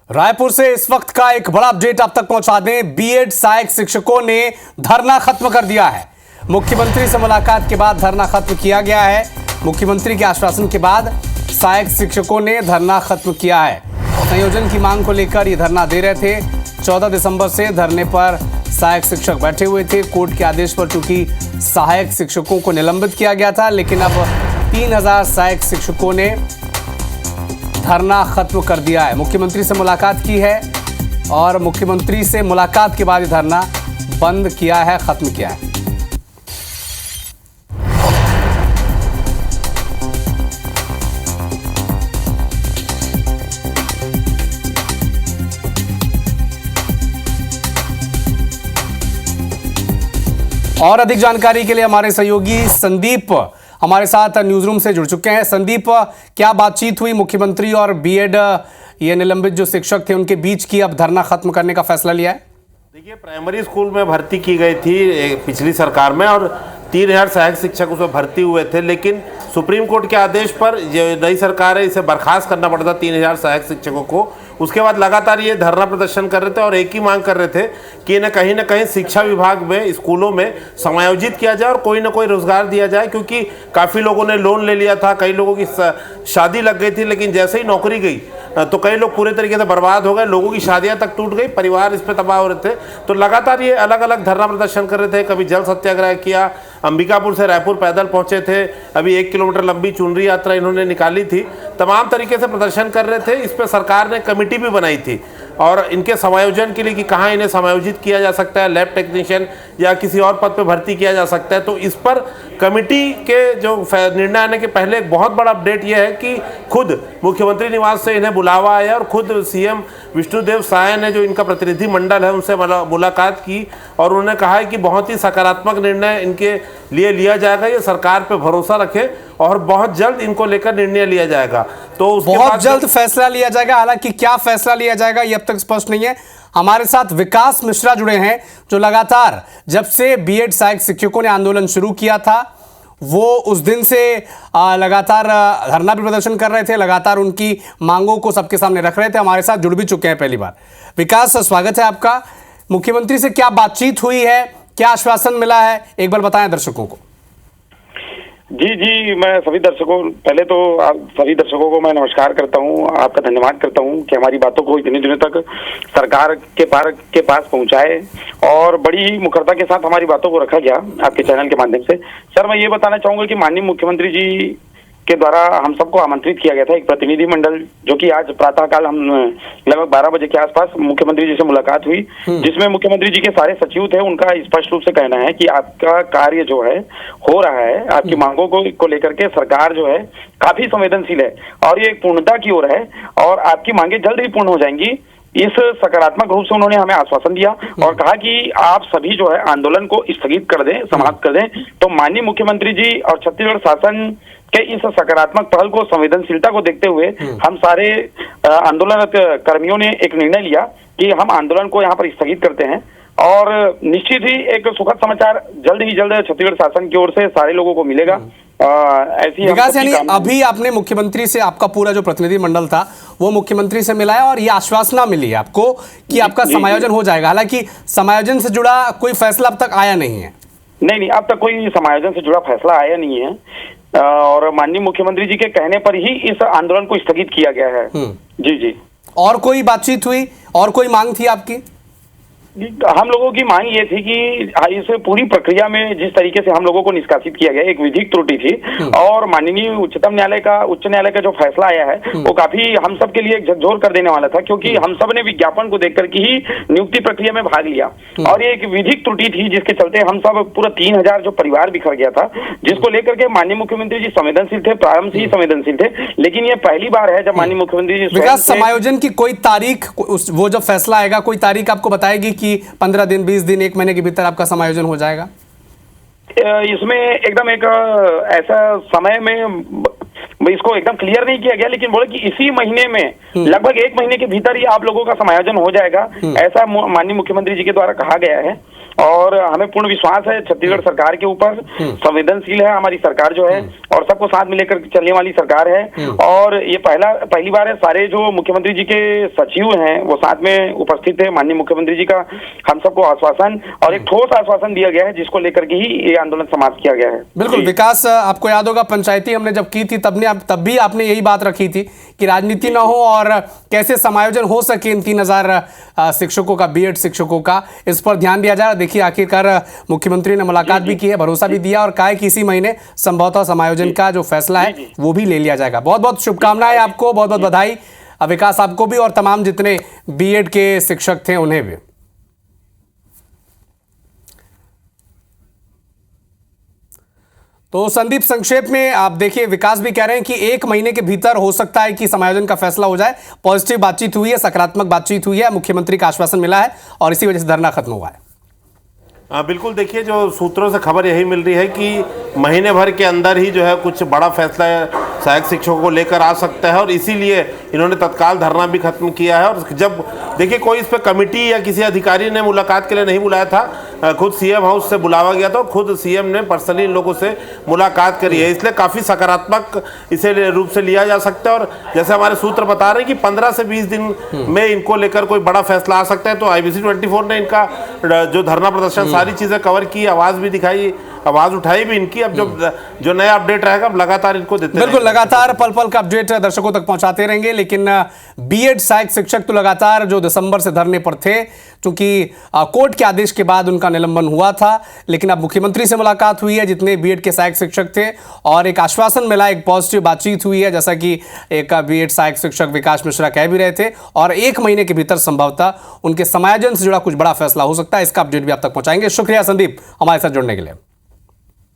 रायपुर से इस वक्त का एक बड़ा अपडेट आप तक पहुंचा दें। बीएड सहायक शिक्षकों ने धरना खत्म कर दिया है। मुख्यमंत्री से मुलाकात के बाद धरना खत्म किया गया है। मुख्यमंत्री के आश्वासन के बाद सहायक शिक्षकों ने धरना खत्म किया है। संयोजन की मांग को लेकर ये धरना दे रहे थे। 14 दिसंबर से धरने पर सहायक शिक्षक बैठे हुए थे। कोर्ट के आदेश पर चूंकि सहायक शिक्षकों को निलंबित किया गया था, लेकिन अब 3000 सहायक शिक्षकों ने धरना खत्म कर दिया है। मुख्यमंत्री से मुलाकात की है और मुख्यमंत्री से मुलाकात के बाद ये धरना बंद किया है, खत्म किया है। और अधिक जानकारी के लिए हमारे सहयोगी संदीप हमारे साथ न्यूज रूम से जुड़ चुके हैं। संदीप, क्या बातचीत हुई मुख्यमंत्री और बीएड ये निलंबित जो शिक्षक थे उनके बीच की, अब धरना खत्म करने का फैसला लिया है? देखिए, प्राइमरी स्कूल में भर्ती की गई थी पिछली सरकार में और 3000 सहायक शिक्षक उसमें भर्ती हुए थे, लेकिन सुप्रीम कोर्ट के आदेश पर जो नई सरकार है इसे बर्खास्त करना पड़ा था 3000 सहायक शिक्षकों को। उसके बाद लगातार ये धरना प्रदर्शन कर रहे थे और एक ही मांग कर रहे थे कि न कहीं शिक्षा विभाग में स्कूलों में समायोजित किया जाए और कोई ना कोई रोजगार दिया जाए, क्योंकि काफ़ी लोगों ने लोन ले लिया था, कई लोगों की शादी लग गई थी, लेकिन जैसे ही नौकरी गई तो कई लोग पूरे तरीके से बर्बाद हो गए, लोगों की शादियां तक टूट गई, परिवार इस पर तबाह हो रहे थे। तो लगातार ये अलग अलग धरना प्रदर्शन कर रहे थे। कभी जल सत्याग्रह किया, अंबिकापुर से रायपुर पैदल पहुंचे थे, अभी 1 किलोमीटर लंबी चुनरी यात्रा इन्होंने निकाली थी। तमाम तरीके से प्रदर्शन कर रहे थे। इस पर सरकार ने कमेटी भी बनाई थी और इनके समायोजन के लिए कि कहाँ इन्हें समायोजित किया जा सकता है, लैब टेक्नीशियन या किसी और पद पे भर्ती किया जा सकता है। तो इस पर कमेटी के जो निर्णय आने के पहले एक बहुत बड़ा अपडेट यह है कि खुद मुख्यमंत्री निवास से इन्हें बुलावा आया और खुद सीएम विष्णुदेव साय ने, जो इनका प्रतिनिधि मंडल है, उनसे मुलाकात की और उन्होंने कहा है कि बहुत ही सकारात्मक निर्णय इनके लिए लिया जाएगा। ये सरकार पे भरोसा रखे और बहुत जल्द इनको लेकर निर्णय लिया जाएगा। तो उसके बहुत जल्द फैसला लिया जाएगा। हालांकि क्या फैसला लिया जाएगा ये अब तक स्पष्ट नहीं है। हमारे साथ विकास मिश्रा जुड़े हैं, जो लगातार जब से बीएड सहायक शिक्षकों ने आंदोलन शुरू किया था वो उस दिन से लगातार धरना भी प्रदर्शन कर रहे थे, लगातार उनकी मांगों को सबके सामने रख रहे थे। हमारे साथ जुड़ भी चुके हैं पहली बार। विकास, स्वागत है आपका। मुख्यमंत्री से क्या बातचीत हुई है, क्या आश्वासन मिला है, एक बार बताएं दर्शकों को। जी, मैं सभी दर्शकों को मैं नमस्कार करता हूं, आपका धन्यवाद करता हूं कि हमारी बातों को इतने दिनों तक सरकार के पास पहुंचाए और बड़ी मुखरता के साथ हमारी बातों को रखा गया आपके चैनल के माध्यम से। सर, मैं ये बताना चाहूंगा कि माननीय मुख्यमंत्री जी के द्वारा हम सबको आमंत्रित किया गया था एक प्रतिनिधि मंडल, जो कि आज प्रातःकाल हम लगभग 12 बजे के आसपास मुख्यमंत्री जी से मुलाकात हुई, जिसमें मुख्यमंत्री जी के सारे सचिव थे। उनका स्पष्ट रूप से कहना है कि आपका कार्य जो है हो रहा है, आपकी मांगों को लेकर के सरकार जो है काफी संवेदनशील है और ये एक पूर्णता की ओर है और आपकी मांगे जल्द ही पूर्ण हो जाएंगी। इस सकारात्मक रूप से उन्होंने हमें आश्वासन दिया और कहा कि आप सभी जो है आंदोलन को स्थगित कर दें, समाप्त कर दें। तो माननीय मुख्यमंत्री जी और छत्तीसगढ़ शासन के इस सकारात्मक पहल को, संवेदनशीलता को देखते हुए हम सारे आंदोलनरत कर्मियों ने एक निर्णय लिया कि हम आंदोलन को यहाँ पर स्थगित करते हैं और निश्चित ही एक सुखद समाचार जल्द ही जल्द छत्तीसगढ़ शासन की ओर से सारे लोगों को मिलेगा। ऐसी विकास, यानी अभी आपने मुख्यमंत्री से, आपका पूरा जो प्रतिनिधि मंडल था वो मुख्यमंत्री से मिला है और ये आश्वासना मिली है आपको कि आपका समायोजन हो जाएगा। हालांकि समायोजन से जुड़ा कोई फैसला अब तक आया नहीं है। नहीं, अब तक कोई समायोजन से जुड़ा फैसला आया नहीं है और माननीय मुख्यमंत्री जी के कहने पर ही इस आंदोलन को स्थगित किया गया है। जी। और कोई बातचीत हुई और कोई मांग थी आपकी? हम लोगों की मांग ये थी कि इस पूरी प्रक्रिया में जिस तरीके से हम लोगों को निष्कासित किया गया, एक विधिक त्रुटि थी और माननीय उच्च न्यायालय का जो फैसला आया है वो काफी हम सब के लिए झकझोर कर देने वाला था, क्योंकि हम सब ने विज्ञापन को देख करके ही नियुक्ति प्रक्रिया में भाग लिया और ये एक विधिक त्रुटि थी जिसके चलते हम सब पूरा 3000 जो परिवार बिखर गया था, जिसको लेकर के माननीय मुख्यमंत्री जी संवेदनशील थे, प्रारंभ से ही संवेदनशील थे। लेकिन ये पहली बार है जब माननीय मुख्यमंत्री जी विकास, समायोजन की कोई तारीख, वो जब फैसला आएगा कोई तारीख आपको बताएगी कि 15 दिन, 20 दिन, 1 महीने के भीतर आपका समायोजन हो जाएगा? इसमें एकदम एक ऐसा समय में इसको एकदम क्लियर नहीं किया गया, लेकिन बोले कि इसी महीने में लगभग 1 महीने के भीतर ही आप लोगों का समायोजन हो जाएगा, ऐसा माननीय मुख्यमंत्री जी के द्वारा कहा गया है। और हमें पूर्ण विश्वास है छत्तीसगढ़ सरकार के ऊपर, संवेदनशील है हमारी सरकार जो है और सबको साथ में लेकर चलने वाली सरकार है। और ये पहली बार है, सारे जो मुख्यमंत्री जी के सचिव हैं वो साथ में उपस्थित थे। माननीय मुख्यमंत्री जी का हम सबको आश्वासन और एक ठोस आश्वासन दिया गया है, जिसको लेकर के ही ये आंदोलन समाप्त किया गया है। बिल्कुल विकास, आपको याद होगा पंचायती हमने जब की थी तब भी आपने यही बात रखी थी कि राजनीति ना हो और कैसे समायोजन हो सके इन 3000 शिक्षकों का, बीएड शिक्षकों का, इस पर ध्यान दिया जाए। देखिए आखिरकार मुख्यमंत्री ने मुलाकात भी की है, भरोसा भी दिया और कहा है कि इसी महीने संभवतः समायोजन का जो फैसला है वो भी ले लिया जाएगा। बहुत बहुत शुभकामनाएं आपको, बहुत बहुत बधाई विकास, आपको भी और तमाम जितने बीएड के शिक्षक थे उन्हें भी। तो संदीप, संक्षेप में आप देखिए, विकास भी कह रहे हैं कि 1 महीने के भीतर हो सकता है कि समायोजन का फैसला हो जाए। पॉजिटिव बातचीत हुई है, सकारात्मक बातचीत हुई है, मुख्यमंत्री का आश्वासन मिला है और इसी वजह से धरना खत्म हुआ है। बिल्कुल, देखिए जो सूत्रों से खबर यही मिल रही है कि महीने भर के अंदर ही जो है कुछ बड़ा फैसला सहायक शिक्षकों को लेकर आ सकता है और इसीलिए इन्होंने तत्काल धरना भी खत्म किया है। और जब देखिए कोई इस पर कमेटी या किसी अधिकारी ने मुलाकात के लिए नहीं बुलाया था, खुद सीएम हाउस से बुलावा गया था और खुद सीएम ने पर्सनली इन लोगों से मुलाकात करी है, इसलिए काफ़ी सकारात्मक इसे रूप से लिया जा सकता है। और जैसे हमारे सूत्र बता रहे हैं कि 15 से 20 दिन में इनको लेकर कोई बड़ा फैसला आ सकता है। तो IBC 24 ने इनका जो धरना प्रदर्शन सारी चीज़ें कवर की, आवाज़ भी दिखाई, आवाज उठाई भी इनकी। अब जो नया अपडेट रहेगा लगातार इनको देते बिल्कुल, लगातार पल पल का अपडेट दर्शकों तक पहुंचाते रहेंगे। लेकिन बीएड सहायक शिक्षक तो लगातार जो दिसंबर से धरने पर थे, क्योंकि कोर्ट के आदेश के बाद उनका निलंबन हुआ था, लेकिन अब मुख्यमंत्री से मुलाकात हुई है जितने बीएड के सहायक शिक्षक थे और एक आश्वासन मिला, एक पॉजिटिव बातचीत हुई है, जैसा कि एक बीएड सहायक शिक्षक विकास मिश्रा कह भी रहे थे। और 1 महीने के भीतर संभवतः उनके समायोजन से जुड़ा कुछ बड़ा फैसला हो सकता है। इसका अपडेट भी आप तक पहुंचाएंगे। शुक्रिया संदीप हमारे साथ जुड़ने के लिए।